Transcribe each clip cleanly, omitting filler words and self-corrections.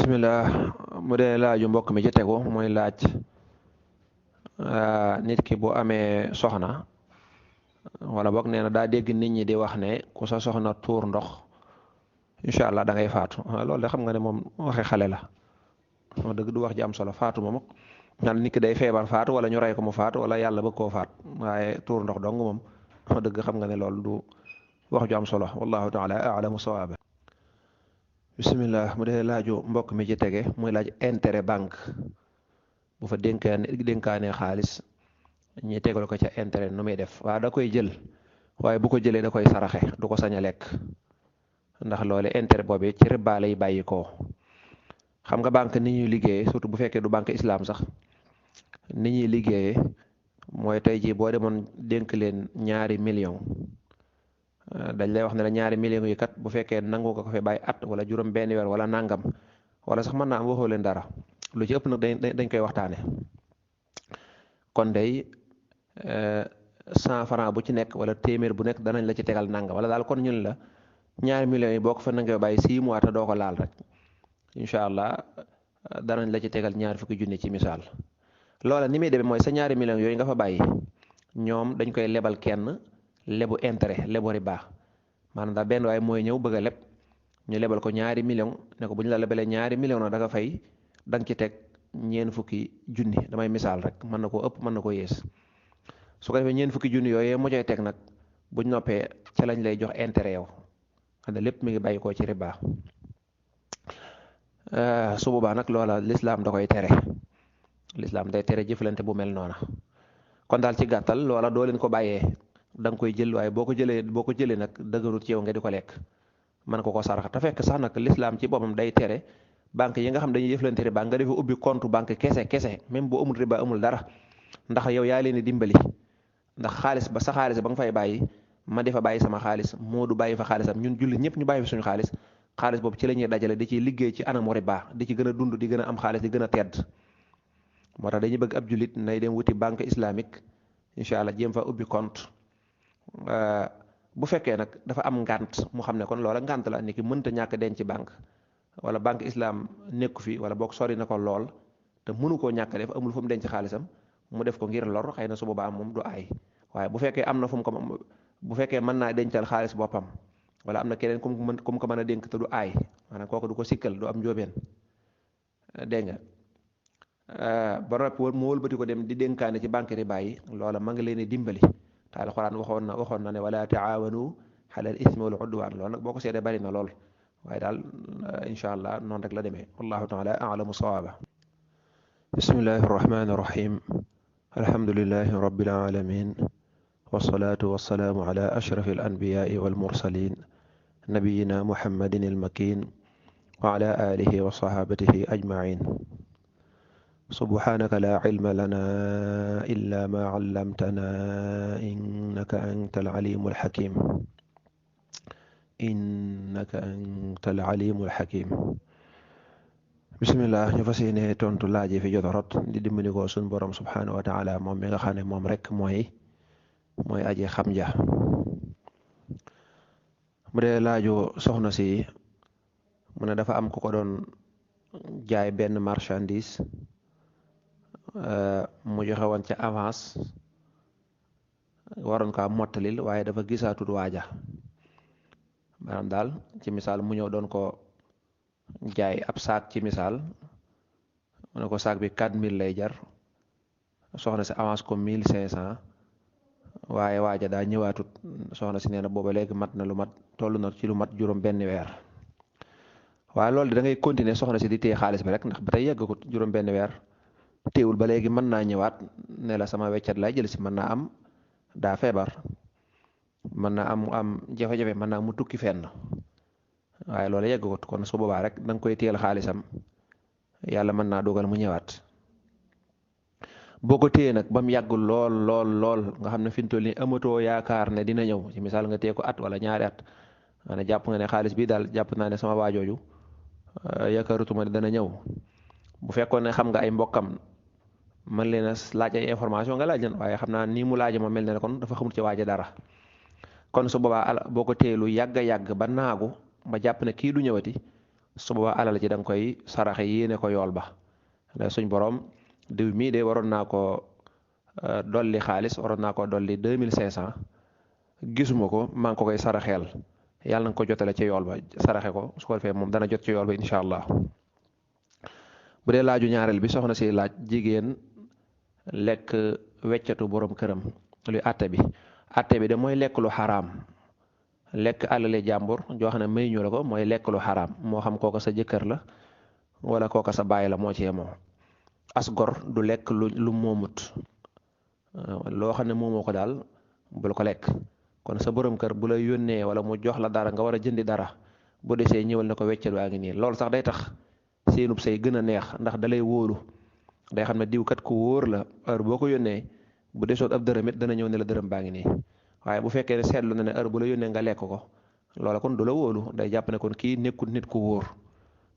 bismillah. mu dee laaju mbokk mi ci tegu muy laaj nit ki bu amee soxna wala boog nee na daa dégg nit ñi di wax ne ku sa soxna tuur ndox incha allah da ngay faatu. Loolu de xam nga ne moom waxe xale la. wax dëgg du wax ji am solo faatu moom naan nit ki day feebar faatu wala ñu rey ko mu faatu wala yàlla bëgg koo faat waaye tuur ndox dong moom wax dëgg xam nga ne loolu du wax ju am solo wallahu taala alamu sawaaba. bismillah. mu dee laaju mbokk mi ci tege muy laaj intérêt banque bu fa dénkaanee xaalis ñi tegal ko ca intérêt nu muy def waaw da koy jël waaye bu ko jëlee da koy saraxe du ko sañ a lekk ndax loole intérêt boobu ci riba lay bàyyi koo. xam nga banque ni ñuy liggéeyee surtout bu fekkee du banque islam sax ni ñuy liggéeyee mooy tey jii boo demoon dénk leen 2 millions dañ lay wax ne la 2 millions yi kat bu fekkee nangu nga ko fi bàyyi at wala juróom benn weer wala nangam wala sax mën naa am waxoo leen dara lu ci ëpp nag dañ koy waxtaane kon day 100 francs bu ci nekk wala téeméer bu nekk danañ la ci tegal nangam wala daal kon ñun la 2 millions yi boo ko fa nangee bàyyi 6 mois te doo ko laal rek incha allah danañ la ci tegal 20,000 ci misaal. loola ni muy demee mooy sa 2 millions yooyu nga fa bàyyi ñoom dañ koy lebal kenn lebu intérêt lebu riba maanaam daal benn waaye mooy ñëw bëgg a leb ñu lebal ko 2 millions ne ko bu ñu la lebalee 2 millions nag da nga fay da nga ci teg 40,000 damay misaal rek mën na koo ëpp mën na koo yées su ko defee 40,000 yooyu mu cay teg nag buñ noppee ca lañ lay jox intérêt yow xam ne lépp mi ngi bàyyi koo ci riba. su boobaa nag loola lislaam da koy tere lislaam day tere jëflante bu mel noona kon daal ci gàttal loola doo leen ko bàyyee da nga koy jël waaye boo ko jëlee nag dëgërut ci yow nga di ko lekk mën ko sarax te fekk sax nag lislaam ci boppam day tere banque yi nga xam dañuy jëflante riba nga defa ubbi compte banque kese même bu amul riba amul dara ndax yow yaa leen di dimbali ndax xaalis ba sa xaalis ba nga fay bàyyi ma di fa bàyyi sama xaalis moo du bàyyi fa xaalisam ñun jullit ñëpp ñu bàyyi fa suñu xaalis boobu ci la ñuy dajale di ci liggéey ci anamu riba di ci gën a dund di gën a am xaalis di gën a tedd moo tax dañuy bëgg ab jullit nay dem wuti banque islamique incha allah jéem fa ubbi compte bu fekkee nag dafa am ngànt mu xam ne kon loola ngànt la ni ki mënta ñàkk denc ci banque wala banque islam nekku fi wala boog sori na ko lool te mënu koo ñàkk def amul fu mu denc xaalisam mu def ko ngir lor xëy na su boobaa moom du aay waaye bu fekkee am na fu mu ko bu fekkee mën naa dencal xaalis boppam wala am na keneen ku mu ko mën a dénk te du aay maanaam kooku du ko sikkal du am njóobeen dégg nga ba noppi mu wëlbati ko dem di dénkaane ci banque riba yi loola ma ngi leen di dimbali te alxuraan waxoon na ne wala taawanu alal ismi wal udwaan loolu nag boo ko seetee bari na lool waaye daal incha allah noonu rek la demee wallahu taala alamu sawaaba. bismillahi arrahmani irrahim alhamdulilahi rabbil alamin wasalaatu wasalaamu ala ashrafi al anbiyaai wal mursalin nabiyina muhammadin il makin wa ala alihi wa sahabatihi ajmain subhanaka la ilma lana illa ma allamtana innaka anta al hakim bismillah. ñu fas yéene tontu laaj fi jot a rot di dimbali ko suñ borom subhanahu wa taala moom mi nga xam ne moom rek mooy aji xam ja. mu dee laaju soxna si mu ne dafa am ku ko doon jaay benn marchandise mu joxe woon ca avance waroon kaa mottalil waaye dafa gisaatut waaja maanaam daal ci misaal mu ñëw doon ko jaay ab saak ci misaal mu ne ko saak bi 4,000 lay jar soxna si avance ko 1,500 waaye waaja daa ñëwaatut soxna si nee na booba léegi mat na toll na ci lu mat juróom benn weer waaye loolu da ngay continuer soxna si di téye xaalis bi rek ndax ba tey yàggagut juróom benn weer téewul ba léegi mën naa ñëwaat ne la sama weccat lay jël si mën naa am daa feebar mën naa am jafe-jafe mën naa mu tukki fenn waaye loolu yàggagut kon su boobaa rek da nga koy téyel xaalisam yàlla mën naa dogal mu ñëwaat boo ko téye nag ba mu yàgg lool nga xam ne fi mu toll nii amatoo yaakaar ne dina ñëw ci misaal nga téye ko at wala 2 at maanaam jàpp nga ne xaalis bi daal jàpp naa ne sama waajooju yaakaarutuma ne dana ñëw bu fekkoon ne xam nga ay mbokkam mën leen a laaj ay information nga laaj leen waaye xam naa nii mu laaje ma mel ne kon dafa xamul ci waaja dara kon su boobaa boo ko téye lu yàgg ba naagu ba jàpp ne kii du ñëwati su boobaa alal ji da nga koy saraxe yéene ko yool ba ndax suñ borom diw mii de waroon naa ko dolli xaalis waroon naa ko dolli 2500 gisuma ko maa ngi ko koy saraxeel yàlla na nga ko jotale ci yool ba saraxe ko su ko defee moom dana jot ci yool ba incha allah. bu dee laaju ñaareel bi soxna si laaj jigéen lekk weccatu borom këram luy atte bi de mooy lekk lu xaraam lekk alale jàmbur joo xam ne may ñu la ko mooy lekk lu xaraam moo xam kooka sa jëkkër la wala kooka sa baay la moo ci yemoo as gor du lekk lu moomut loo xam ne moomoo ko daal bul ko lekk kon sa borom kër bu la yónnee wala mu jox la dara nga war a jëndi dara bu desee ñëwal na ko weccat waa ngi nii loolu sax day tax seenub say gën a neex ndax dalay wóolu day xam ne diw kat ku wóor la heure boo ko yónnee bu desoon ab dërëm it dana ñëw ne la dërëm baa ngi nii waaye bu fekkee ne seetlu na ne heure bu la yónnee nga lekk ko loola kon du la wóolu day jàpp ne kon kii nekkul nit ku wóor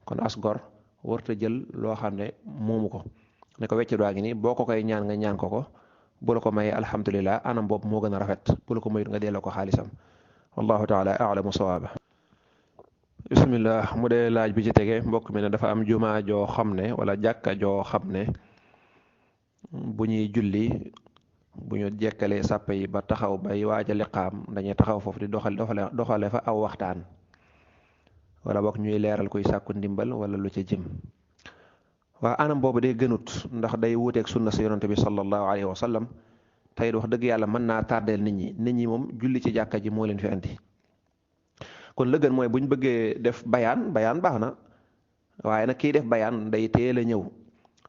kon as gor warta jël loo xam ne moomu ko ne ko weccat waa ngi nii boo ko koy ñaan nga ñaan ko bu la ko mayee alhamdulilah anam boobu moo gën a rafet bu la ko mayut nga delloo ko xaalisam wallahu taala alamu sawaaba. bismillah mu dee laaj bi ci tege mbokk mi ne dafa am jumaa joo xam ne wala jàkka joo xam ne bu ñuy julli bu ñu jekkalee sàppe yi ba taxaw bay waaja liqaam dañuy taxaw foofu di doxale fa aw waxtaan wala boog ñuy leeral kuy sàkku ndimbal wala lu ci jëm waa anam boobu day gënut ndax day wuuteeg sunna si yonante bi sallallahu alayhi wa sallam tey wax dëgg yàlla mën naa tardeel nit ñi moom julli ci jàkka ji moo leen fi andi kon la gën mooy bu ñu bëggee def bayaan baax na waaye nag kii def bayaan day teel a ñëw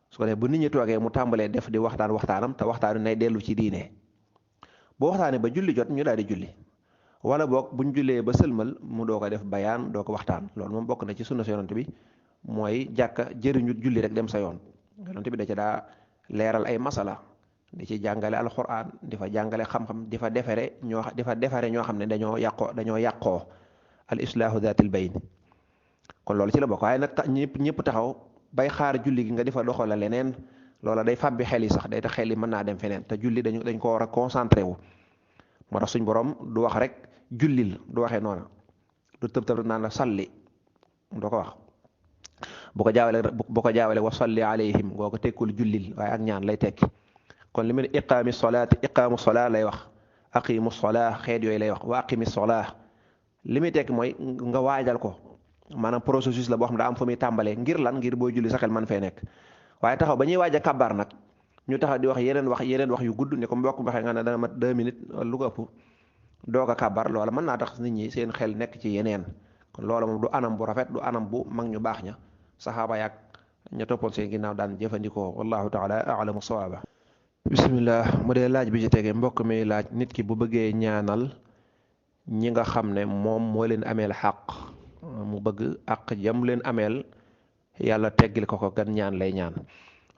su ko defee bu nit ñi toogee mu tàmbalee def di waxtaanam te waxtaanu nay dellu ci diine boo waxtaanee ba julli jot ñu daal di julli wala boog bu ñu jullee ba sëlmal mu doo ko def bayaan doo ko waxtaan loolu moom bokk na ci sunna si yonante bi mooy jàkka jëriñu julli rek dem sa yoon yonante bi da ci daa leeral ay masala di ci jàngale alquran di fa jàngale xam-xam di fa defare ñoo xam ne dañoo yàqoo al islaahu daatil bayn kon loolu ci la bokk waaye nag ñëpp taxaw bay xaar julli gi nga di fa doxala leneen loola day fàbbi xel yi sax day tax xel yi mën naa dem feneen te julli dañ ko war a concentré wu moo tax suñ borom du wax rek jullil du waxee noona du tëb naan la salli doo ko wax bu ko jaawale wa salli alayhim ngoo ko tekkul jullil waaye ak ñaan lay tekki kon li mu ne iqaamu solaa lay wax aqimu solaa xeet yooyu lay wax wa aqimi solaa li muy tekki mooy nga waajal ko maanaam processus la boo xam ne daa am fu muy tàmbalee ngir lan ngir booy julli sa xel man fee nekk waaye taxaw ba ñuy waaj a kabar nag ñu taxaw di wax yeneen wax yu gudd ne ko mbokk waxee nga ne dana mat 2 minutes wala lu ko ëpp doog a kabar loola mën naa tax nit ñi seen xel nekk ci yeneen kon loola moom du anam bu rafet du anam bu mag ñu baax ña saxaaba yaag ña toppoon seen ginnaaw daan jëfandikoo wallahu taala alamu sawaaba. bismillah mu dee laaj bi ci tege mbokk mi laaj nit ki bu bëggee ñaanal ñi nga xam ne moom moo leen ameel xaq mu bëgg àq jam leen ameel yàlla teggil ko gan ñaan lay ñaan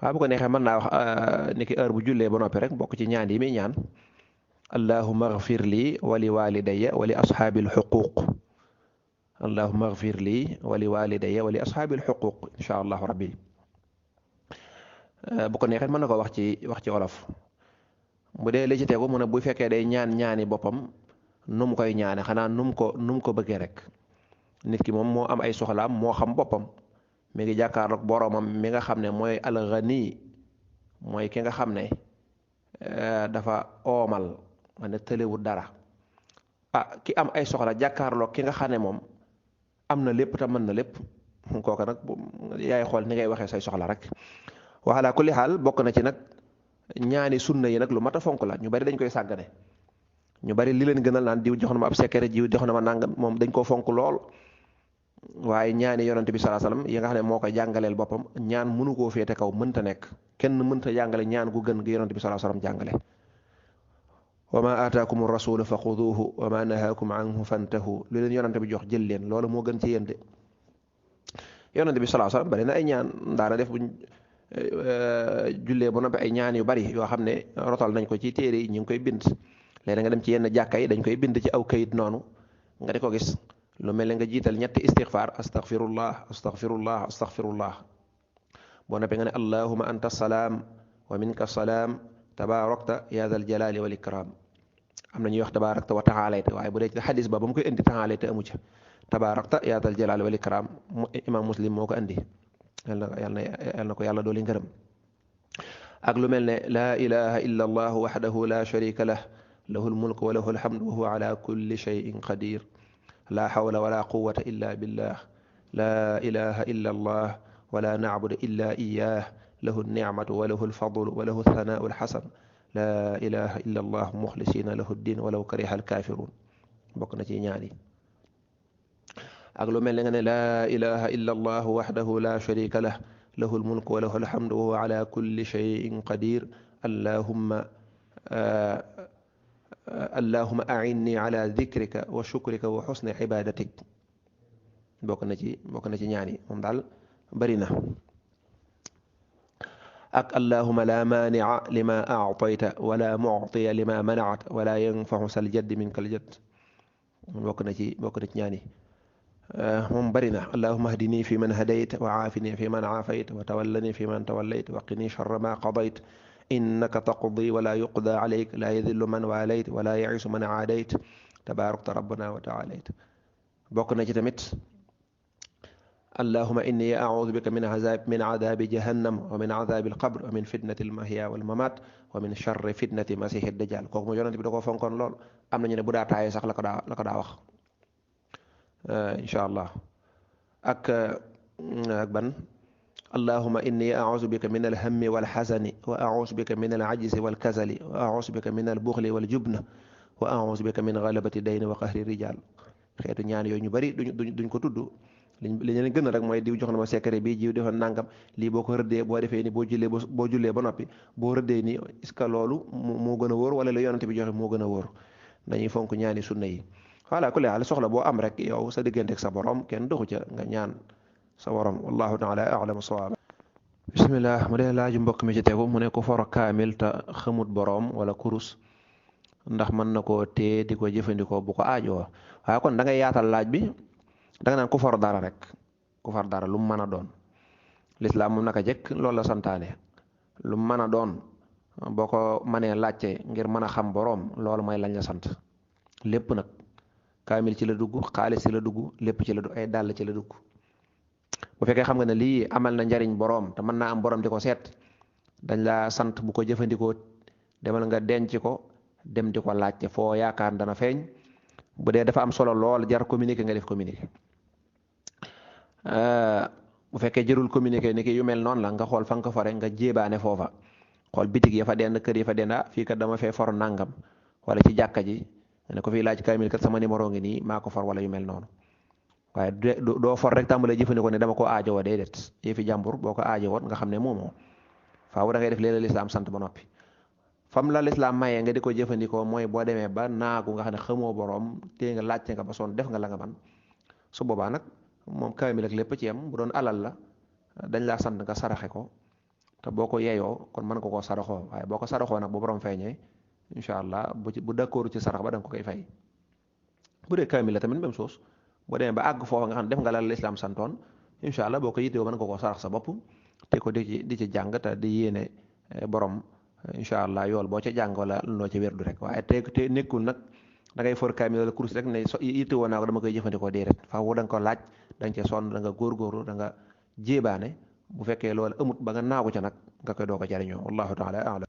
waaw bu ko neexee mën naa wax ni ki heure bu jullee ba noppi rek bokk ci ñaan yi muy ñaan allahumma agfir lii wa li walidayya wa li ashaabil xuquuq allahumma agfir lii wa li walidayya wa li ashaabil xuquuq insha allahu rabbi bu ko neexee mën na ko wax ci wolof bu dee li ci tegu mu ne bu fekkee day ñaani boppam nu mu koy ñaane xanaa nu mu ko bëggee rek nit ki moom moo am ay soxlaam moo xam boppam mi ngi jàkkaarloog boroomam mi nga xam ne mooy alxani mooy ki nga xam ne dafa oomal ma ne tëlewul dara ki am ay soxla jàkkaarloog ki nga xam ne moom am na lépp te mën na lépp kooka nag yaay xool ni ngay waxee say soxla rek waxalaa kulli xaal bokk na ci nag ñaani sunna yi nag lu mat a fonk la ñu bari dañ koy sàggane ñu bari li leen gënal naan diw jox na ma ab secret diw jox na ma nangam moom dañ koo fonk lool waaye ñaani yonante bi sallallahu alayhi wasallam yi nga xam ne moo koy jàngaleel boppam ñaan mënu koo féete kaw mënta nekk kenn mënta jàngale ñaan gu gën gi yonante bi sallallahu alayhi wasallam jàngale wa ma aataakum rasulu fa xuduuhu wa ma nahaakum anhu fantahu lu leen yonante bi jox jël leen loolu moo gën ci yéen de yonante bi sallallahu alayhi wasallam bari na ay ñaan daana def buñ jullee ba noppi ay ñaan yu bari yoo xam ne rotal nañ ko ci téere yi ñu ngi koy bind léegi nga dem ci yenn jàkka yi dañ koy bind ci aw kayit noonu nga di ko gis lu mel ne nga jiital ñetti istixfaar astaghfirullah astaghfirullah astaghfirullah boo noppee nga ne allahuma anta salaam wa minka salaam tabaarakta ya dal jalali wal ikram am na ñuy wax tabaarakta wa taxaalayta waaye bu dee ci xadis ba mu koy indi taxaalayta amu ca tabaarakta yaa dal jalaali wal ikraam imaam Muslim moo ko andi yal na ko yàlla dooli ngërëm. ak lu mel ne laa ilaha illa allah waxdahu la sharika lah lahu lmulk wa lahu alhamdu wa huwa ala kulli shayin qadir la hawla wala quwata illa billah la ilaha illa allah wala nacbudu illa iyah lahu alnicmatu wa lahu alfadlu wa lahu althanau alxasan la ilaha illa allah muxlisina lahu ddin walaw kariha alkafirun bokk na ci ñaan yi. ak lu mel ne nga ne laa ilaha illa allah waxdahu la sharika lah lahu almulku wa lahu alhamdu wa huwa ala kulli shayin qadir allahumma a'inni ala dikrika wa shukrika wa xusni ibadatik bokk na ci ñaan yi moom daal bari na. ak allahumma la maanica lima actayta wala muctiya lima manacta wala yanfaxu sal jaddi minka al jadd bokk na ci ñaan yi moom bari na. allahumma ahdini fi man hadayt wa aafini fi man aafayt wa tawallani fi man tawallayt wa qini sharra ma qadayt innaka taqdi wala yuqda alayk la yadillu man waalayt wala ya'isu man aadayt tabaarakta rabbana wa ta'aalayt bokk na ci tamit allahumma inni a'uudu bika min adaabi jahannam wa min adaabi alqabr wa min fitnati almahya walmamat wa min sharri fitnati masihi dajjal kooku mu yonent bi da koo fonkoon lool am nañu ne bu daa taayee sax la ko daa wax incha allah. ak ban allahumma inni a'uuzu bika min alhammi walxasani wa a'uuzu bika min alajzi walkasali wa a'uuzu bika min albuxli waljubna wa a'uuzu bika min galabati dayni wa qahri rijal xeetu ñaan yooyu ñu bari duñ ko tudd li leen gën a rek mooy diw jox na ma secret bi jiw defoon nangam lii boo ko rëddee boo defee ni boo jullee ba noppi boo rëddee ni est-ce que loolu moo gën a wóor wala la yonante bi joxe moo gën a wóor dañuy fonk ñaani sunna yi. voilà ku leeral soxla boo am rek yow sa diggante ak sa borom kenn doxu ca nga ñaan sa borom wallahu taala a'lamu sawaab. bismillah mu dee laaju mbokk mi ci tegu mu ne ko for kaamil te xamut borom wala kurus ndax mën na koo téye di ko jëfandikoo bu ko aajoo waaye kon da ngay yaatal laaj bi da nga naan ku for dara rek ku for dara lu mu mën a doon lislaam moom naka jëkk loolu la santaane lu mu mën a doon boo ko mënee laajte ngir mën a xam borom loolu mooy lañ la sant lépp nag. kaamil ci la dugg xaalis ci la dugg lépp ci la dugg ay dàll ci la dugg bu fekkee xam nga ne lii amal na njariñ boroom te mën naa am boroom di ko seet dañ la sant bu ko jëfandikoo demal nga denc ko dem di ko laajte foo yaakaar dana feeñ bu dee dafa am solo lool jar communiqué nga def communiqué bu fekkee jërul communiqué ni ki yu mel noonu la nga xool fa nga ko fore nga jéebaane foofa xool bitig ya fa dend kër ya fa dend fii kat dama fee for nangam wala ci jàkka ji ne ko fii laaj kaamil kat sama numéro ngi nii maa ko for wala yu mel noonu waaye doo for rek tàmbalee jëfandikoo ne dama ko aajowoo déedéet yëfi jàmbur boo ko aajowoon nga xam ne moomoo faaw da ngay def léeg-léeg lislaam sant ba noppi fam la lislaam mayee nga di ko jëfandikoo mooy boo demee ba naagu nga xam ne xamoo boroom tee nga laajte nga ba sonn def nga la nga man su boobaa nag moom kaamil ak lépp ci yam bu doon alal la dañ laa sant nga saraxe ko te boo ko yeyoo kon mën nga koo saraxoo waaye boo ko saraxoo nag bu borom feeñee incha allah bu d'accord ci sarax ba da nga ko koy fay bu dee kaamil la tamit même chose boo demee ba àgg foofa nga xam ne def nga la lislaam santoon incha allah boo ko yittewoo mën nga koo sarax sa bopp te ko di ci jàng te di yéene borom incha allah yool boo ca jàng wala noo ca wérdu rek waaye te nekkul nag da ngay for kaamil wala kurus rek ne yittewoo naa ko dama koy jëfandikoo déedéet faaw da nga ko laaj da nga cee sonn da nga góorgóorlu da nga jéebaane bu fekkee loolu amut ba nga naagu ca nag nga koy doo ko jariñoo wallahu taala a'lam.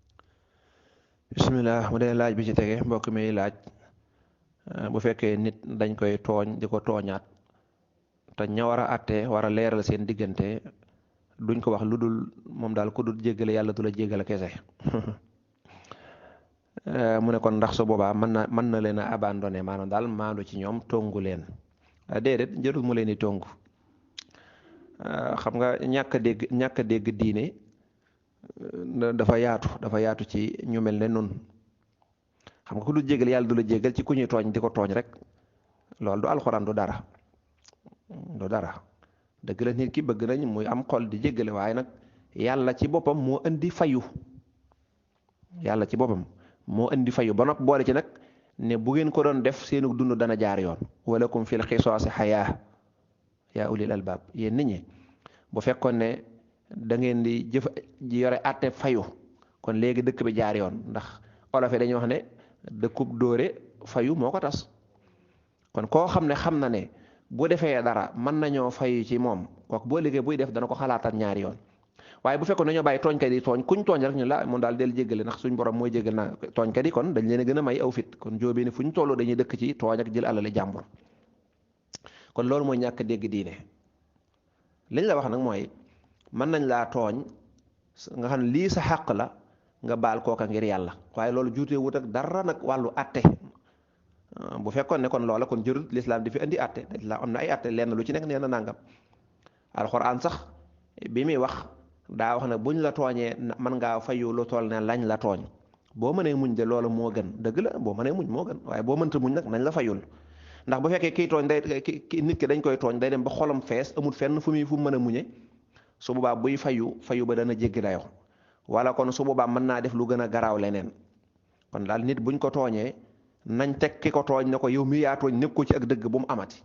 bismillah mu dee laaj bi ci tege mbokk mi laaj bu fekkee nit dañ koy tooñ di ko tooñaat te ña war a àtte war a leeral seen diggante duñ ko wax lu dul moom daal ku dul jéggale yàlla du la jéggale kese mu ne kon ndax su boobaa mën na leen a abandonné maanaam daal maandu ci ñoom tongu leen déedéet jërul mu leen di tongu xam nga ñàkk a dégg diine dafa yaatu ci ñu mel ne nun xam nga ku dul jégal yàlla du la jégal ci ku ñuy tooñ di ko tooñ rek loolu du alxuraan du dara dëgg la nit ki bëgg nañ muy am xol di jégale waaye nag yàlla ci boppam moo indi fayu ba nopp boole ci nag ne bu ngeen ko doon def seenu dund dana jaar yoon walakum fil xisaasi xayaa yaa ulil albaab yéen nit ñi bu fekkoon ne da ngeen di yore àtte fayu kon léegi dëkk bi jaar yoon ndax olof yi dañuy wax ne dëkkub dóore fayu moo ko tas kon koo xam ne xam na ne bu defee dara mën nañoo fayu ci moom kooku boo liggéey buy def dana ko xalaatal ñaari yoon waaye bu fekkoon nañoo bàyyi tooñkat yi tooñ kuñ tooñ rek ñu la mun daal del jéggale ndax suñ borom mooy jéggal na tooñkat yi kon dañ leen a gën a may aw fit kon jóobee ni fu ñu toll dañuy dëkk ci tooñ ak jël alali jàmbur kon loolu mooy ñàkk dégg diine liñ la wax nag mooy mën nañ laa tooñ nga xam ne lii sa xàq la nga baal kooka ngir yàlla waaye loolu juutee wut ak dara nag wàllu atte bu fekkoon ne kon loola kon jërut lislaam di fi indi atte lislaam am na ay atte lenn lu ci nekk nee na nangam alxuraan sax bi muy wax daa wax ne buñ la tooñee mën ngaa fayu lu toll ne lañ la tooñ boo mënee muñ de loola moo gën dëgg la boo mënee muñ moo gën waaye boo mënta muñ nag nañ la fayul ndax bu fekkee kii tooñ day nit ki dañ koy tooñ day dem ba xolam fees amul fenn fu mu mën a muñe su boobaa buy fayu ba dana jéggi dayoo wala kon su boobaa mën naa def lu gën a garaaw leneen kon daal nit buñ ko tooñee nañ teg ki ko tooñ ne ko yow mi yaa tooñ nekk ko ci ak dëgg bu mu amati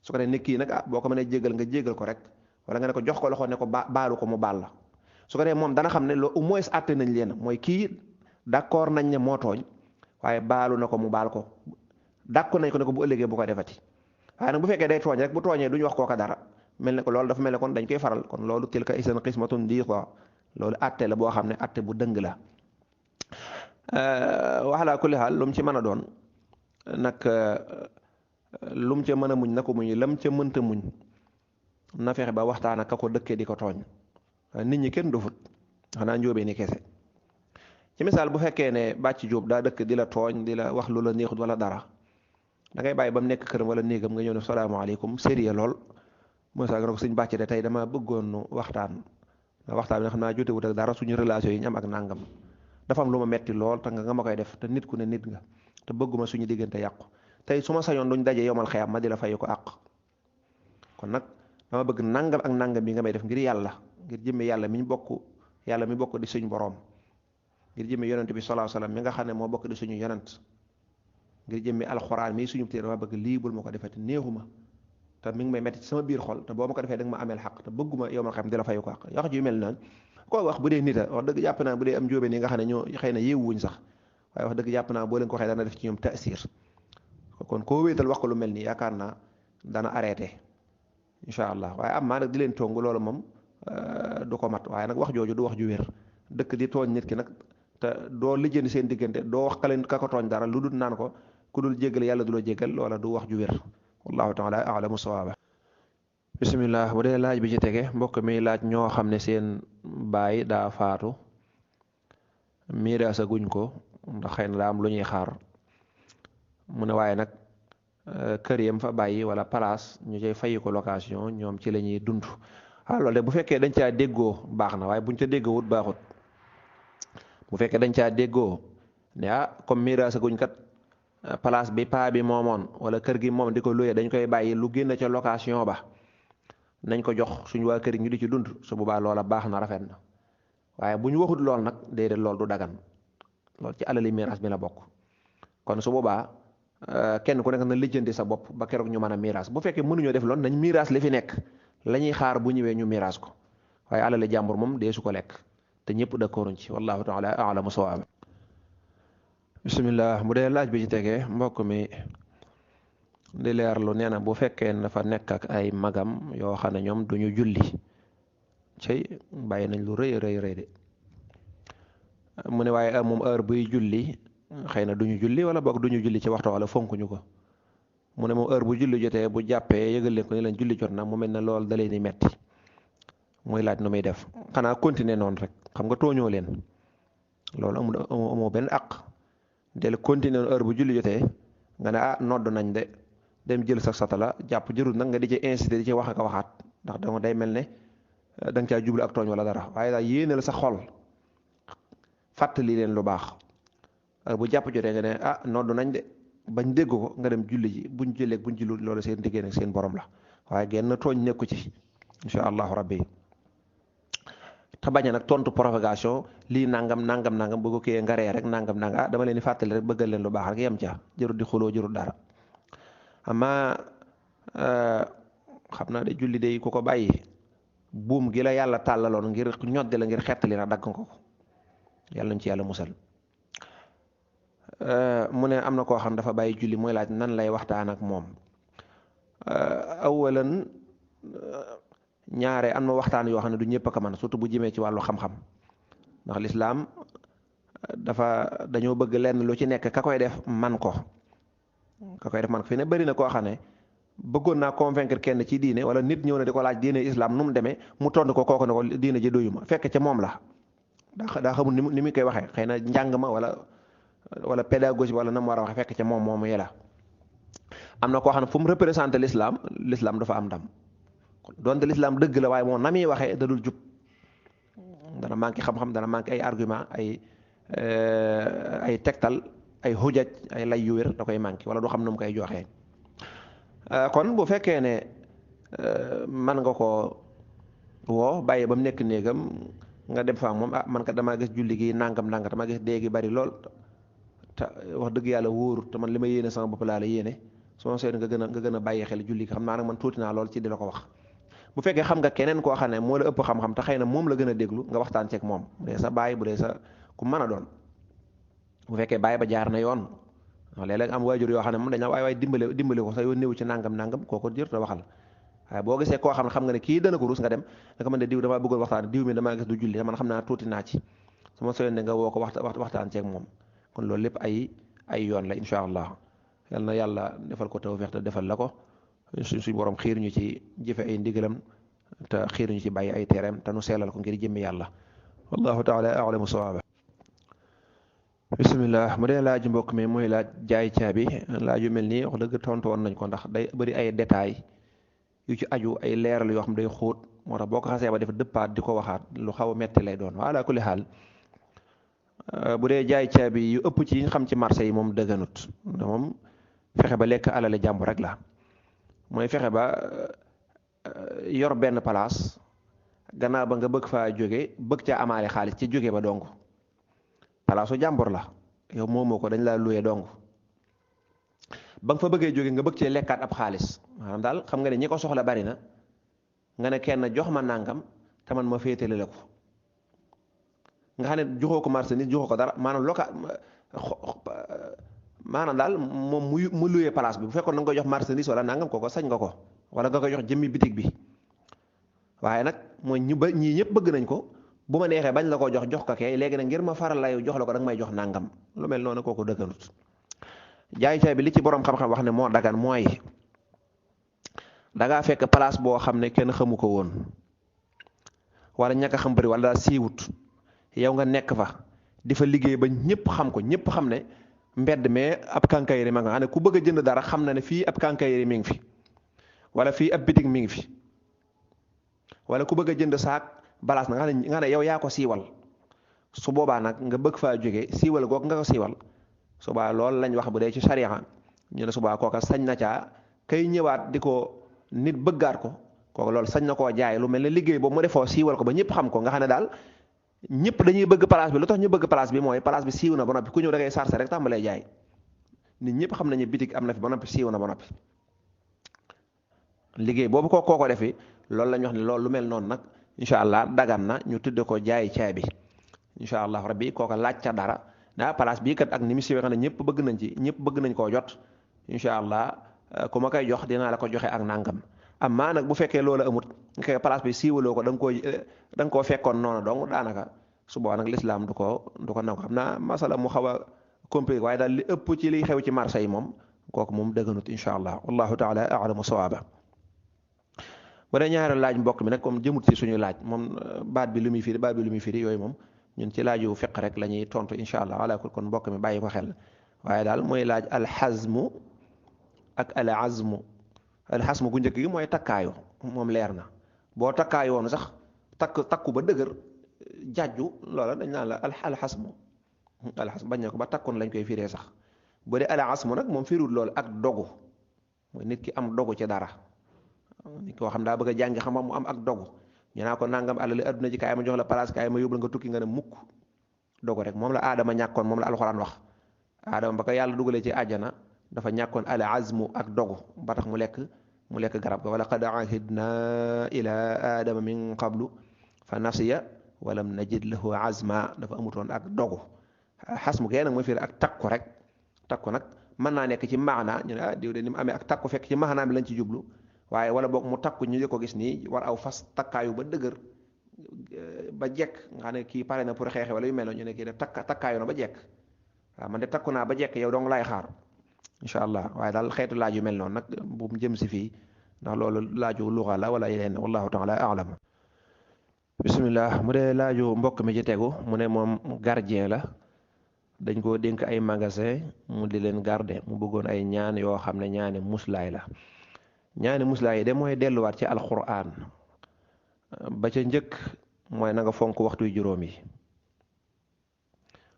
su ko dee nit kii nag boo ko mënee jéggal nga jéggal ko rek wala nga ne ko jox ko loxo ne ko baalu ko mu baal la su ko dee moom dana xam ne au moins àtte nañ leen mooy kii d'accord nañ ne moo tooñ waaye baalu na ko mu baal ko dàkku nañ ko ne ko bu ëllëgee bu ko defati waaye nag bu fekkee day tooñ rek bu tooñee duñu wax kooka dara mel ne ko loolu dafa mel ne kon dañ koy faral kon loolu tilka isan qismatun diiqa loolu atte la boo xam ne atte bu dëng la waxalaa kulli xaal lu mu ci mën a doon nag lu mu ca mën a muñ na ko muñ lam ca mënta muñ na fexe ba waxtaan ak ka ko dëkkee di ko tooñ nit ñi kenn dofut xanaa njóobee ni kese ci misaal bu fekkee ne bàcc jóob daa dëkk di la tooñ di la wax lu la neexut wala dara da ngay bàyyi ba mu nekk këram wala néegam nga ñëw ne salaamaaleykum sérieux lool Moussa nga ne ko suñ bàcc de tey dama bëggoon waxtaan waxtaan bi nga xam naa jotewut ak dara suñu relation yi ñu am ak nangam dafa am lu ma metti lool te nga ma koy def te nit ku ne nit nga te bëgguma suñu diggante yàqu tey su ma sañoon duñ daje yomal xeyam ma di la fay ko àq kon nag dama bëgg nangam ak nangam bi nga may def ngir yàlla ngir jëmme yàlla mi ñu bokk yàlla mi bokk di suñu boroom ngir jëmme yonent bi sallallahu alayhi wasallam mi nga xam ne moo bokk di suñu yonent ngir jëmme alxuraan mii suñu téere dama bëgg lii bul ma ko defee te neexuma te mi ngi may metti ci sama biir xol te boo ma ko defee da nga ma ameel xaq te bëgguma yomal xeyam di la fay ko àq wax ji yu mel noonu koo wax bu dee nit a wax dëgg jàpp naa bu dee am njóobeen yi nga xam ne ñoo xëy na yeewuñ sax waaye wax dëgg jàpp naa boo leen ko waxee dana def ci ñoom taasir kon koo wéetal wax ko lu mel nii yaakaar naa dana arrêté incha allah waaye am maa nag di leen tongu loolu moom du ko mat waaye nag wax jooju du wax ju wér dëkk di tooñ nit ki nag te doo lijjanti seen diggante doo wax ka ko tooñ dara lu dul naan ko ku dul jéggal yàlla du la jéggal loola du wax ju wér wallahu taala alamu sawaaba bismillah bu dee laaj bi ci tege mbokk mi laaj ñoo xam ne seen baay daa faatu miiraasa guñ ko ndax xëy na daa am lu ñuy xaar mu ne waaye nag kër yam fa bàyyi wala place ñu cay fayi ko location ñoom ci la ñuy dund loolu de bu fekkee dañ caa déggoo baax na waaye buñ ca déggoowut baaxut bu fekkee dañ caa déggoo ne comme miiraasa guñ kat place bi paa bi moomoon wala kër gi moom di ko luyee dañ koy bàyyi lu génn ca location ba nañ ko jox suñu waa kër ñu di ci dund su boobaa loola baax na rafet na waaye bu ñu waxut lool nag déedéet lool du dagan loolu ci alali miiras bi la bokk kon su boobaa kenn ku nekk na lijjanti sa bopp ba keroog ñu mën a miiras bu fekkee mënuñoo def lool nañ miiras li fi nekk la ñuy xaar bu ñëwee ñu miiras ko waaye alali jàmbur moom dee su ko lekk te ñëpp d'accorduñ ci wallahu taala a'lamu sawaab bismillah bu dee laaj bi ci tegee mbokk mi di leerlu nee na bu fekkee dafa nekk ak ay magam yoo xam ne ñoom duñu julli cey bàyyi nañ lu rëy rëy de mu ne waaye moom heure buy julli xëy na duñu julli wala boog duñu julli ci waxtu wala fonkuñu ko mu ne moom heure bu julli jotee bu jàppee yëgal leen ko ni leen julli jot na mu mel ne loolu da leen di metti muy laaj nu muy def xanaa continuer noonu rek xam nga tooñoo leen loolu amoo benn àq del continuer heure bu julli jotee nga ne nodd nañ de dem jël sa satala jàpp jërul nag nga di ci incité di ci wax ak waxaat ndax danga day mel ne da nga caa jublu ak tooñ wala dara waaye daal yéene la sa xol fàttali leen lu baax heure bu jàpp jotee nga ne nodd nañ de bañ dégg ko nga dem julli ji buñ julleeg buñ jullu loolu seen diggéen ak seen borom la waaye genn tooñ nekku ci insha allahu rabbi te bañ a nag tontu propagation lii nangam bu ko kiyee ngaree rek nangam dama leen di fàttali rek bëggal leen lu baax rek yem ca jërul di xuloo jërul dara ama xam naa de julli de ku ko bàyyi buum gi la yàlla tàllaloon ngir ñoddi la ngir xettali na dagg ko yàlla nañ ci yàlla musal mu ne am na koo xam dafa bàyyi julli mooy laaj nan lay waxtaan ak moom awalan ñaare am na waxtaan yoo xam ne du ñëpp a ko mën surtout bu jëmee ci wàllu xam-xam ndax lislaam dañoo bëgg lenn lu ci nekk ka koy def man ko fi ne bëri na koo xam ne bëggoon naa convaincre kenn ci diine wala nit ñëw na di ko laaj diine islam nu mu demee mu tontu ko kooku ne ko diine ji doyuma fekk ca moom la daa xamul ni mu koy waxee xëy na njàng ma wala pédagogie wala na mu war a waxee fekk ca moom moomu yela am na koo xam ne fu mu représenté l'islam dafa am ndam donte l'islam dëgg la waaye moom na muy waxee da dul jub dana manqué xam-xam dana manqué ay argument ay tegtal ay xujaj ay lay yu wér da koy manqué wala du xam nu mu koy joxee kon bu fekkee ne man nga ko woo bàyyi ba mu nekk néegam nga dem fa moom man ka damaa gis julli gi nangam damaa gis dee gi bari lool te wax dëgg yàlla wóorut te man li ma yéene sama bopp laa la yéene soo seet nga gën a bàyyi xel julli gi xam naa nag man tuuti naa lool ci di la ko wax bu fekkee xam nga keneen koo xam ne moo la ëpp xam-xam te xëy na moom la gën a déglu nga waxtaan ceeg moom bu dee sa baay bu dee sa ku mën a doon bu fekkee baay ba jaar na yoon wax léeg-léeg am waajur yoo xam ne moom dañ waay dimbale ko sa yoon néew ci nangam kooku jër te waxal waaye boo gisee koo xam ne xam nga ne kii dana ko rus nga dem naka man de diw damaa bëggoon waxtaan diw mi damaa gis du julli man xam naa tuuti naa ci sama soyoon ne nga woo ko waxtaan ceeg moom kon loolu lépp ay yoon la incha allah yal na yàlla defal ko tawfiq te defal la ko suñ borom xiir ñu ci jëfe ay ndigalam te xiir ñu ci bàyyi ay tereem te nu seelal ko ngir jëmmi yàlla wallahu taala a'lamu sawaaba bismillah mu dee laaj mbokk mi mooy laaj jaay caabi laaj yu mel nii wax dëgg tontu woon nañ ko ndax day bëri ay détails yu ci aju ay leeral yoo xam day xóot moo tax boo ko xasee ba def dëppaat di ko waxaat lu xaw a metti lay doon ala kulli xaal bu dee jaay caabi yu ëpp ci yi nga xam ci marché yi moom dëgganut moom fexe ba lekk alale jàmbur rek la mooy fexe ba yor benn place gannaaw ba nga bëgg faa jóge bëgg caa amaale xaalis ci jóge ba dong palaasu jàmbur la yow moomoo ko dañ laa luye dong ba nga fa bëggee jóge nga bëgg cee lekkaat ab xaalis maanaam daal xam nga ne ñi ko soxla bari na nga ne kenn jox ma nangam te man ma féetale la ko nga xam ne joxoo ko marchandise joxoo ko dara maanaam daal moom mu luyee place bi bu fekkoon na nga koy jox marchandise wala nangam kooko sañ nga ko wala nga koy jox jëmmi bitig bi waaye nag mooy ñii ñëpp bëgg nañ ko bu ma neexee bañ la ko jox ko kay léegi nag ngir ma faral la yow jox la ko danga may jox nangam lu mel noonu kooku dëgganut jaay caay bi li ci borom xam-xam wax ne moo dagan mooy dangaa fekk place boo xam ne kenn xamu ko woon wala ñàkk a xam bëri wala daal siiwut yow nga nekk fa di fa liggéey ba ñëpp xam ko ñëpp xam ne mbedd mais ab kànkayri ma nga xam ne ku bëgg a jënd dara xam na ne fii ab kànkayri mi ngi fi wala fii ab bitig mi ngi fi wala ku bëgg a jënd saak balaas na nga ne yow yaa ko siiwal su boobaa nag nga bëgg faa jóge siiwal goog nga ko siiwal subaa loolu lañ wax bu dee ci sariya ñu ne subaa kooka sañ na caa kay ñëwaat di ko nit bëggaat ko kooku loolu sañ na koo jaay lu mel ne liggéey boobu mu defoo siiwal ko ba ñëpp xam ko nga xam ne daal ñëpp dañuy bëgg place bi lu tax ñu bëgg place bi mooy place bi siiw na ba noppi ku ñëw da ngay sarse rek tàmbalee jaay nit ñëpp xam nañu bitig am na fi ba noppi siiw na ba noppi liggéey boobu kooko defi loolu la ñu wax ne loolu lu mel noonu nag incha allah dagan na ñu tudde ko jaay caay bi incha allah rabbi kooka laaj ca dara place bii kat ak ni mu siiwee xam ne ñëpp bëgg nañ koo jot incha allah ku ma koy jox dinaa la ko joxe ak nangam amma nag bu fekkee loolu amut nga place bi siiwaloo ko da nga koo fekkoon noonu donc daanaka suba nag lislaam du ko nangu xam naa masala mu xaw a compliqué waaye daal li ëpp ci liy xew ci marché yi moom kooku moom dëgganut incha allah wallahu taala a'lamu sawaaba bu dee ñaari laaj mbokk mi nag comme jëmut ci suñu laaj moom baat bi lu muy firi yooyu moom ñun ci laaju fiq rek la ñuy tontu incha allah ala kon mbokk mi bàyyi ko xel waaye daal mooy laaj alxazmu ak alxasmu gu njëkk gi mooy takkaayu moom leer na boo takkaayoon sax takku ba dëgër jàjju loola dañ naan la alxasmu bañ na ko ba takkoon lañ koy firee sax bu dee alxasmu nag moom firiwul loolu ak dogu mooy nit ki am dogu ci dara nit koo xam daa bëgg a jàngi xam-xam mu am ak dogu ñu naa ko nangam alali adduna ji kaay ma jox la place kaay ma yóbbu la nga tukki nga ne mukk dogu rek moom la aadama ñàkkoon moom la alxuraan wax aadama ba ko yàlla dugalee ci àjjana dafa ñàkkoon al azmu ak dogu ba tax mu lekk garab ga wala qad ahidna ila aadama min qablu fa nasiya walam najid lahu azma dafa amutoon ak dogu xasmu kee nag mooy firi ak takku rek takku nag mën naa nekk ci maana ñu ne ah diw de ni mu amee ak takku fekk ci maana bi lañ ci jublu waaye wala boog mu takku ñu di ko gis nii war aw fas takkaayu ba dëgër ba jekk nga xam ne kii pare na pour xeexe wala yu mel noonu ñu ne kii de takkaayu na ba jekk waaw man de takku naa ba jekk yow dong laay xaar incha allah waaye daal xeetu laaj yu mel noonu nag bu mu jëm si fii ndax loolu laaju luxa la wala yeneen wallahu taala alam bismillah mu dee laaju mbokk mi ci tegu mu ne moom gardien la dañ koo dénk ay magasin mu di leen garder mu bëggoon ay ñaan yoo xam ne ñaani muslaay la ñaani muslaay yi de mooy delluwaat ci alquran ba ca njëkk mooy na nga fonk waxtuy juróom yi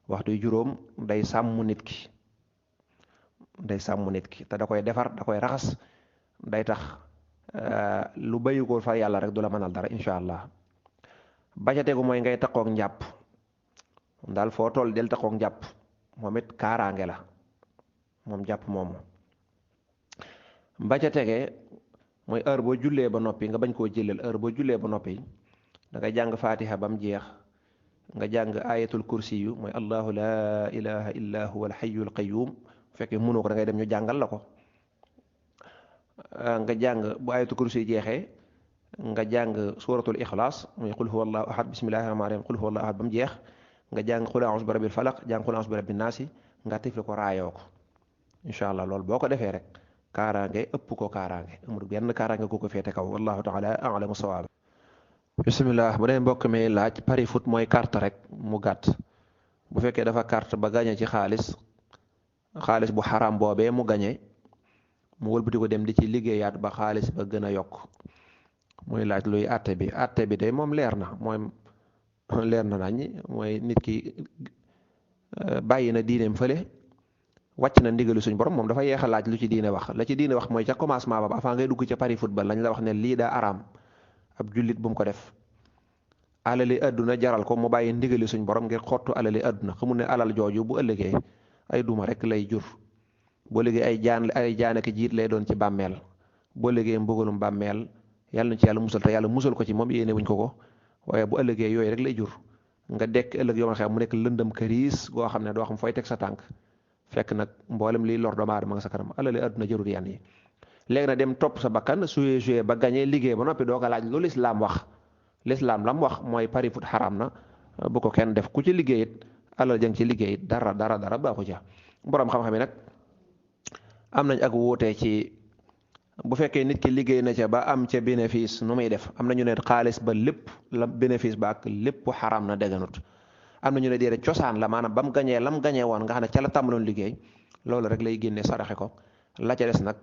waxtuy juróom day sàmm nit ki te da koy defar da koy raxas day tax lu bayu ko fa yàlla rek du la mënal dara incha allah ba ca tegu mooy ngay taqoog njàpp daal foo toll del taqoog njàpp moom it kaaraange la moom jàpp moomu ba ca tege mooy heure boo jullee ba noppi nga bañ koo jëlal heure boo jullee ba noppi da nga jàng fatiha ba mu jeex nga jàng ayatul kursi yu mooy allahu la ilaha illa huwa alxayyul qayyum bu fekkee mënoo ko da ngay dem ñu jàngal la ko nga jàng bu ayatul kursi yu jeexee nga jàng suratul ixlaas muy qul huwa allahu ahad bismillahi rahmaani rahim qul huwa allahu ahad ba mu jeex nga jàng qul a'uuzu bi rabbil falaq jàng qul a'uuzu bi rabbin naasi nga tifli ko raayoo ko incha allah loolu boo ko defee rek kaaraange ëpp ko kaaraange amul benn kaaraange ku ko féete kaw wallahu taala a'lamu sawaab bismillah bu dee mbokk mi laaj pari foot mooy carte rek mu gàtt bu fekkee dafa carte ba gañe ci xaalis bu xaram boobee mu gañe mu wëlbati ko dem di ci liggéeyaat ba xaalis ba gën a yokk muy laaj luy àtte bi de moom leer na nañ mooy nit ki bàyyi na diineem fële wàcc na ndigalu suñ borom moom dafa yeex a laaj lu ci diine wax la ci diine wax mooy ca commencement ba avant ngay dugg ca pari football lañ la wax ne lii daa araam ab jullit bu mu ko def alali àdduna jaral ko mu bàyyi ndigali suñ borom ngir xottu alali àdduna xamul ne alal jooju bu ëllëgee ay duma rek lay jur boo liggéey ay jaan ak jiit lay doon ci bàmmeel boo liggéey mbugalum bàmmeel yàlla na ci yàlla musal te yàlla musal ko ci moom yéene wuñ ko waaye bu ëllëgee yooyu rek lay jur nga dekk ëllëg yoo xam mu nekk lëndëm këriis goo xam ne doo xam fooy teg sa tànk fekk nag mboolem liy lor doomu aadama nga sa kanam alali àdduna jërul yan yi léegi nag dem topp sa bakkan joué ba gañee liggéey ba noppi doo ko laaj lu lislaam wax lislaam lam wax mooy pari foot xaraam na bu ko kenn def ku ci liggéey it alal jëng ci liggéey it dara baaxu ca boroom xam-xam yi nag am nañ ak wuute ci bu fekkee nit ki liggéey na ca ba am ca bénéfice nu muy def am na ñu ne xaalis ba lépp la bénéfice ba ak lépp xaraam na dégganut am na ñu ne déedéet cosaan la maanaam ba mu gañee lam gañee woon nga xam ne ca la tàmbaloon liggéey loolu rek lay génne saraxe ko la ca des nag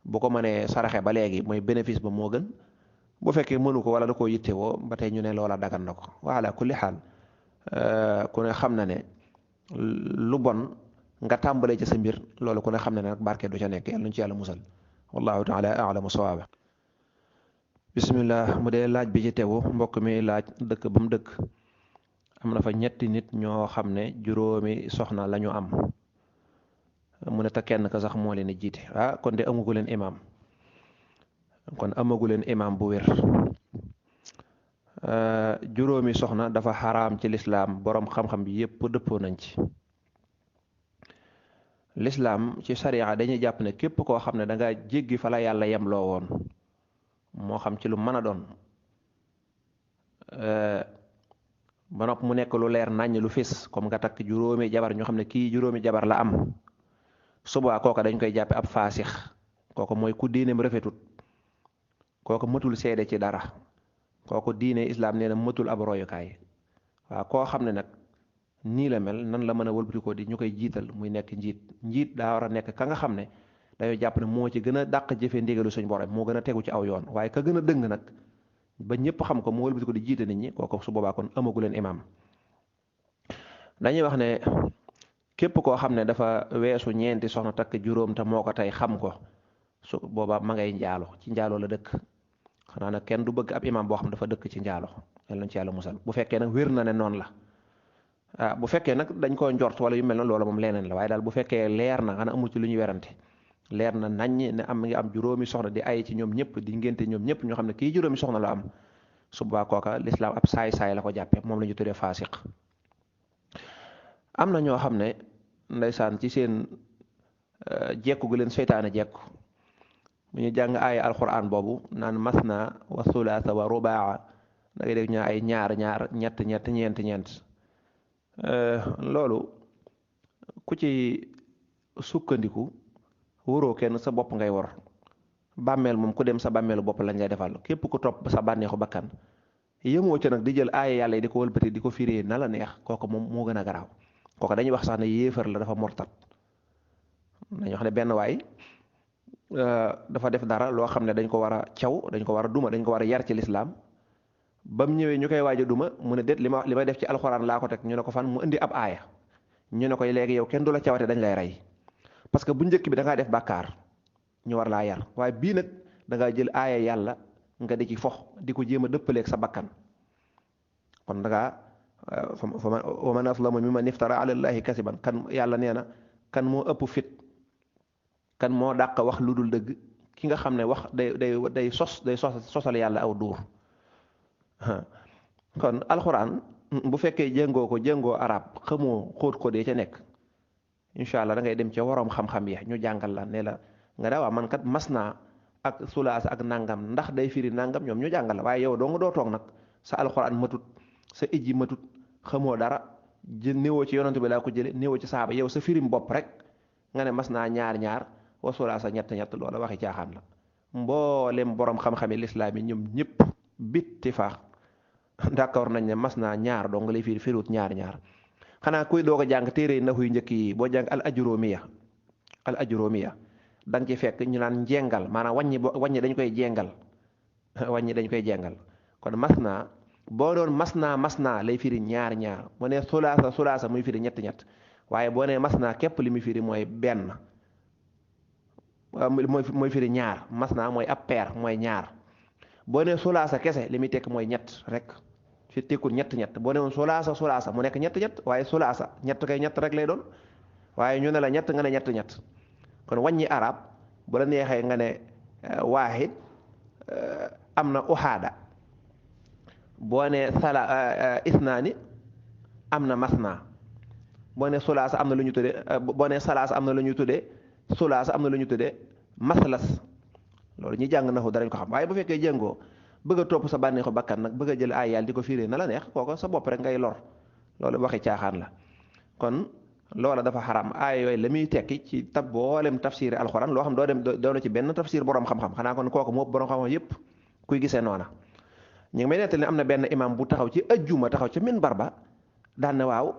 bu ko mënee saraxe ba léegi mooy bénéfice ba moo gën bu fekkee mënu ko wala da koo yittewoo ba tey ñu ne loola dagan na ko waala kulli xaal ku ne xam na ne lu bon nga tàmbalee ci sa mbir loolu ku ne xam na ne nag barke du ca nekk yàlla ñu ci yàlla musal wallahu taala a'lamu sawaaba bismillah mu dee laaj bi ci tegu mbokk mi laaj dëkk ba mu dëkk am na fa ñetti nit ñoo xam ne juróomi soxna la ñu am mu ne te kenn ka sax moo leen di jiite kon de amagu leen imaam bu wér juróomi soxna dafa xaraam ci lislaam boroom xam-xam bi yépp dëppoo nañ ci lislaam ci sariya dañuy jàpp ne képp koo xam ne danga jéggi fa la yàlla yemloo woon moo xam ci lu mën a doon ba nopp mu nekk lu leer naññ lu fis comme nga takk juróomi jabar ñu xam ne kii juróomi jabar la am subaa kooka dañ koy jàppe ab faasix kooku mooy ku diineem rafetut kooku mëtul seede ci dara kooku diine islaam nee na mëtul ab royukaay waaw koo xam ne nag nii la mel nan la mën a wëlbatikoo di ñu koy jiital muy nekk njiit daa war a nekk ka nga xam ne dañoo jàpp ne moo ci gën a dàq jëfe ndigalu suñ borom moo gën a tegu ci aw yoon waaye ka gën a dëng nag ba ñëpp xam ko mu wëlbatiko di jiite nit ñi kooku su boobaa kon amagu leen imaam dañuy wax ne képp koo xam ne dafa weesu ñeenti soxna takk juróom te moo ko tey xam ko su boobaa ma ngay njaalo ci njaalo la dëkk xanaa nag kenn du bëgg ab imaam boo xam dafa dëkk ci njaalo yàlla nañ ci yàlla musal bu fekkee nag wér na ne noonu la bu fekkee nag dañ koo njort wala yu mel noonu loolu moom leneen la waaye daal bu fekkee leer na xanaa amul ci lu ñu werante leer na naññ ne ngi am juróomi soxna di ay ci ñoom ñëpp di ngénte ñoom ñëpp ñoo xam ne kii juróomi soxna la am su boobaa kooka lislaam ab saay-saay la ko jàppe moom la ñu tuddee faasiq. am na ñoo xam ne ndeysaan ci seen jekku gu leen seytaane jekku bu ñu jàng aaya alquran boobu naan masna wa sulaasa wa rubaa da ngay dégg ñu ay ñaar ñaar ñett ñett ñeent ñeent loolu ku ci sukkandiku wóoroo kenn sa bopp ngay wor bàmmeel moom ku dem sa bàmmeelu bopp lañ lay defal képp ku topp sa bànneexu bakkan yëmoo ca nag di jël aaya yàlla yi di ko wëlbati di ko firee na la neex kooku moom moo gën a garaaw kooku dañuy wax sax ne yéefar la dafa mortat dañuy wax ne benn waay dafa def dara loo xam ne dañ ko war a caw dañ ko war a duma dañ ko war a yar ci lislaam ba mu ñëwee ñu koy waaj a duma mu ne déet li ma def ci alxuraan laa ko teg ñu ne ko fan mu indi ab aaya ñu ne koy léegi yow kenn du la cawate dañ lay rey parce que bu njëkk bi da ngaa def bàkkaar ñu war laa yar waaye bii nag da ngaa jël aaya yàlla nga di ci fox di ko jéem a dëppaleeg sa bakkan kon da ngaa wa man aslamu mimman iftara ala llahi kasiban kan yàlla nee na kan moo ëpp fit kan moo dàq wax lu dul dëgg ki nga xam ne wax day sosal yàlla aw duur kon alxuraan bu fekkee jëngoo arab xamoo xóot ko dee ca nekk incha allah da ngay dem ca waroom xam-xam yi ñu jàngal la ne la nga daa waa man kat mas naa ak sulaas ak nangam ndax day firi nangam ñoom ñu jàngal la waaye yow doo nga doo toog nag sa alxuraan matut sa ijji matut xamoo dara néewoo ci yonent bi laa ko jële néewoo ci saaba yow sa firim bopp rek nga ne mas naa ñaar wa sulaasa ñett loola waxi caaxaan la mboolem borom xam-xami lislaam yi ñoom ñëpp bittifaax d'accord nañ ne mas naa ñaar doo nga lay firiwut ñaar xanaa kuy doog a jàng téere naxu yu njëkk yi boo jàng al ajuroomiya da nga ci fekk ñu naan njengal maanaam wàññi dañ koy jengal wàññi dañ koy jengal kon mas naa boo doon mas naa lay firi ñaar mu ne sulaasa muy firi ñett waaye boo nee mas naa képp li muy firi mooy benn mooy firi ñaar mas naa mooy ab paire mooy ñaar boo nee sulaasa kese li muy tekk mooy ñett rek fi tekkul ñett boo nee woon sulaasa mu nekk ñett waaye sulaasa ñett rek lay doon waaye ñu ne la ñett nga ne ñett kon wàññi arab bu la neexee nga ne waahid am na uhaada boo ne isnaani am na masna boo ne sulaasa am na lu ñu tuddee boo ne salaasa am na lu ñu tuddee sulaasa am na lu ñu tuddee maslas loolu ñi jàng naxu darañ ko xam waaye bu fekkee jëngoo bëgg a topp sa bànneexu bakkan nag bëgg a jël ay yàlla di ko firee na la neex kooko sa bopp rek ngay lor loolu waxi caaxaan la kon loola dafa xaram aay yooyu la muy tekki ci boolem tafsir alxuraan loo xam doo dem doona ci benn tafsir borom xam-xam xanaa kon kooku moo borom xam-xam yépp kuy gisee noona ñu ngi may nettali ne am na benn imam bu taxaw ci ajjuma taxaw ca minbar ba daan ne waaw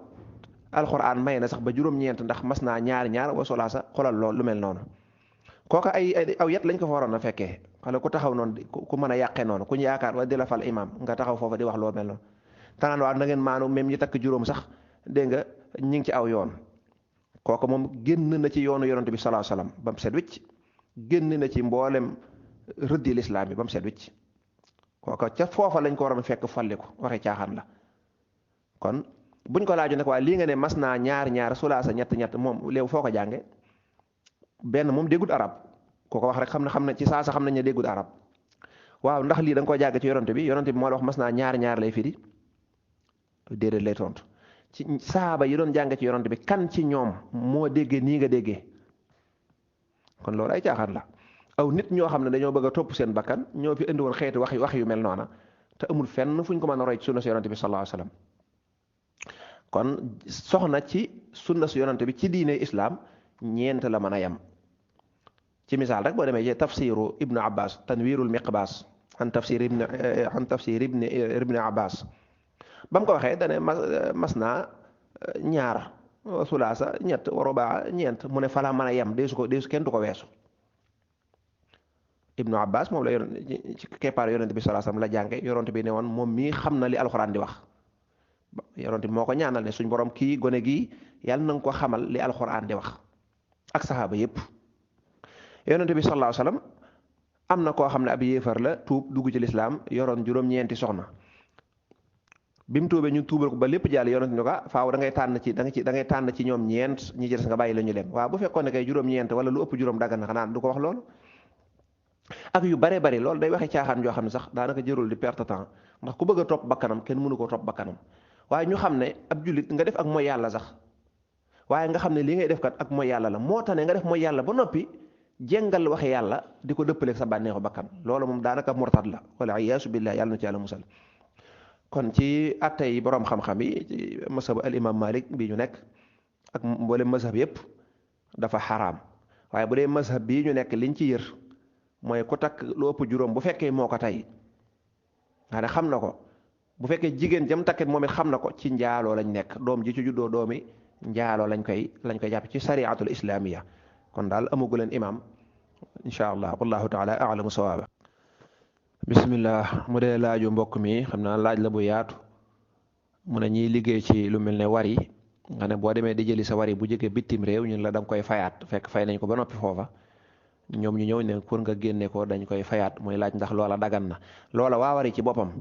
alxuraan may na sax ba juróom-ñeent ndax mas naa ñaar wa solaasa xolal lool lu mel noonu kooka ay aw yet lañ ko fa waroon a fekkee xale ku taxaw noonu ku mën a yàqee noonu ku ñu yaakaar wala di la fal imam nga taxaw foofa di wax loo mel noonu tanaan waaw na ngeen maanu même ñi takk juróom sax dégg nga ñi ngi ci aw yoon kooku moom génn na ci yoonu yonent bi sallallahu alayhi wasallam ba mu set wicc génn na ci mboolem rëddi lislaam bi ba mu set wicc kooku ca foofa lañ ko waroon a fekk falli ko waxi caaxaan la kon buñ ko laaju nag waaye lii nga ne mas naa ñaar sulaasa ñett moom léew foo ko jànge benn moom déggut arab kooko wax rek xam na ci saasa xam nañ ne déggut arab waaw ndax lii da nga ko jàgg ci yonent bi moo la wax mas naa ñaar lay firi déedéet lay tontu ci saaba yi doon jàng ci yonent bi kan ci ñoom moo déggee nii nga déggee kon loolu ay caaxaan la aw nit ñoo xam ne dañoo bëgg a topp seen bakkan ñoo fi indi woon xeeti wax yu mel noona te amul fenn fu ñu ko mën a roy ci sunna si yonent bi sallallahu alayhi wasallam kon soxna ci sunna si yonent bi ci diine islam ñeent la mën a yem ci misaal rek boo demee ci tafsiru ibnu abbas tanwirul miqbas an tafsir ibni abbas ba mu ko waxee dane mas naa ñaar sulaasa ñett warobaa ñeent mu ne falaa mën a yem deesu kenn du ko weesu ibnu abbas moom la ci keppaar yonent bi sallallahu alayhi wasallam la jànge yonent bi ne woon moom mii xam na li alxuraan di wax yonent bi moo ko ñaanal ne suñ borom kii gone gii yàlla na nga ko xamal li alxuraan di wax ak saxaaba yépp yonent bi sallallahu alayhi wasallam am na koo xam ne ab yéefar la tuub dugg ci lislaam yoroon juróom-ñeenti soxna bi mu tuubee ñu tuubal ko ba lépp jàll yonent ñu ko faaw da ngay tànn ci ñoom ñeent ñi ci des nga bàyyi la ñu dem waaw bu fekkoon ne kay juróom-ñeent wala lu ëpp juróom daggan na xanaa du ko wax loolu ak yu bare bari loolu day waxe caaxaan yoo xam ne sax daanaka jërul di perte temps ndax ku bëgg a topp bakkanam kenn mënu koo topp bakkanam waaye ñu xam ne ab jullit nga def ak mooy yàlla sax waaye nga xam ne li ngay def kat ak mooy yàlla la moo tax ne nga def mooy yàlla ba noppi jéngal waxe yàlla di ko dëppaleeg sa bànneexu bakkan loolu moom daanaka murtad la wala iyaasu billah yàlla na ci yàlla musal. kon ci attey borom xam-xam yi ci mashabu al imam Malik bii ñu nekk ak mboolem mazhab yëpp dafa xaraam waaye bu dee mazhab bii ñu nekk liñ ci yër mooy ku takk lu ëpp juróom bu fekkee moo ko tey nga ne xam na ko bu fekkee jigéen jam takkit moom it xam na ko ci njaaloo lañ nekk doom ji ci juddoo doomi njaaloo lañ koy jàpp ci sariatul islamiya kon daal amagu leen imam incha allah wallahu taala alamu sawaaba. bismillah mu dee laaju mbokk mi xam naa laaj la bu yaatu mu ne ñiy liggéey ci lu mel ne wari nga ne boo demee di jëli sa wari bu jógee bitim réew ñun la da nga koy fayaat fekk fay nañ ko ba noppi foofa ñoom ñu ñëw ne pour nga génne ko dañ koy fayaat muy laaj ndax loola dagan na loola waa wari ci boppam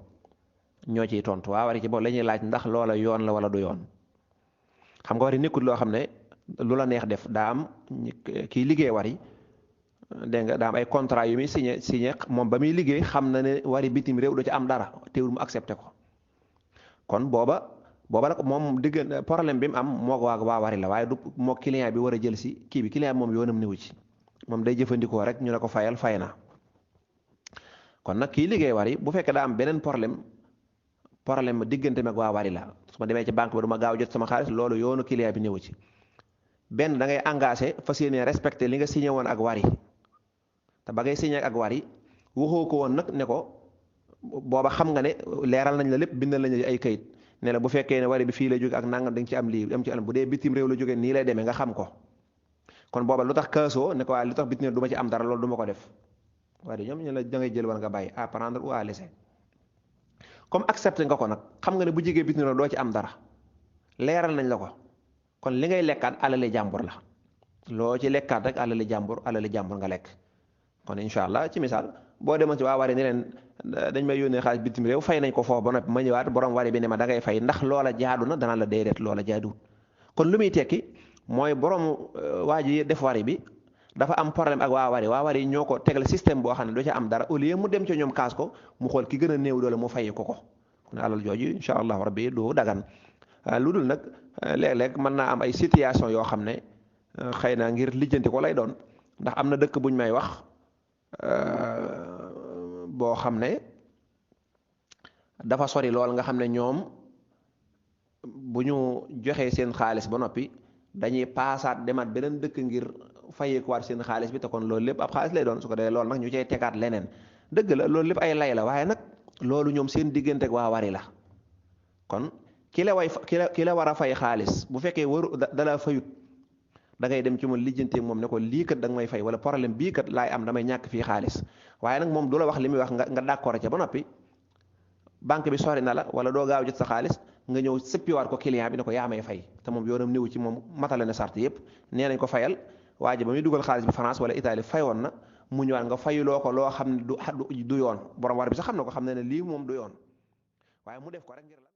ñoo ciy tontu waa wari ci boppam la ñuy laaj ndax loola yoon la wala du yoon xam nga wari nekkul loo xam ne lu la neex def daa am kii liggéey wari dégg nga daa am ay contrat yu muy signé moom ba muy liggéey xam na ne wari bitim réew du ci am dara teewul mu accepté ko kon booba nag moom digg problème bi mu am moo ko waa wari la waaye du moo client bi war a jël si kii bi client bi moom yoonam niwu ci moom day jëfandikoo rek ñu ne ko fayal fay na kon nag kii liggéey wari bu fekkee daa am beneen problème diggante mag waa wari la su ma demee ci banque bi du ma gaaw jot sama xaalis loolu yoonu client bi niwu ci benn da ngay engagé fas yéene respecté li nga signé woon ak wari te ba ngay signé ak wari waxoo ko woon nag ne ko booba xam nga ne leeral nañ la lépp bindal nañ la ay kayit ne la bu fekkee ne wari bi fii la jóge ak nangam da nga ci am lii am ci am bu dee bitim réew la jógee nii lay demee nga xam ko kon booba lu tax kaasoo ne ko waaye lu tax bitim réew du ma ci am dara loolu du ma ko def waaye ñoom ñu la da ngay jël wala nga bàyyi à prendre ou à laisser comme accepté nga ko nag xam nga ne bu jigee bitim réew doo ci am dara leeral nañ la ko kon li ngay lekkaat alali jàmbur la loo ci lekkaat rek alali jàmbur nga lekk kon incha allah ci misaal boo demoon ci waa wari ni leen dañ may yónnee xaalis bitim réew fay nañ ko foofu ba noppi ma ñëwaat borom wari bi ne ma da ngay fay ndax loola jaadu na danaa la déedéet loola jaaduwul kon lu muy tekki mooy borom waa ji def wari bi dafa am problème ak waa wari ñoo ko tegal système boo xam ne du ca am dara au lieu mu dem ca ñoom kaas ko mu xool ki gën a néew doole mu fay ko kon alal jooju incha allah rabbi du dagan lu dul nag léeg-léeg mën naa am ay situation yoo xam ne xëy na ngir lijjanti ko lay doon ndax am na dëkk buñ may wax boo xam ne dafa sori lool nga xam ne ñoom bu ñu joxee seen xaalis ba noppi dañuy paasaat demaat beneen dëkk ngir fayeekuwaat seen xaalis bi te kon loolu lépp ab xaalis lay doon su ko dee loolu nag ñu cay tegaat leneen dëgg la loolu lépp ay lay la waaye nag loolu ñoom seen diggante ak waa wari la kon ki la war a fay xaalis bu fekkee waru dala fayut da ngay dem ci moom lijjante moom ne ko lii kat da nga may fay wala problème bii kat laay am damay ñàkk fii xaalis waaye nag moom du la wax li muy wax nga d'accord ca ba noppi banque bi sori na la wala doo gaaw jot sa xaalis nga ñëw sëppiwaat ko client bi ne ko yaa may fay te moom yoonam néew ci moom matale na sart yëpp nee nañ ko fayal waa ji ba muy dugal xaalis bi France wala Italie fayoon na mu ñëwaat nga fayuloo ko loo xam ne du yoon borom war bi sax xam na ko xam ne ne lii moom du yoon waaye mu def ko rek ngir la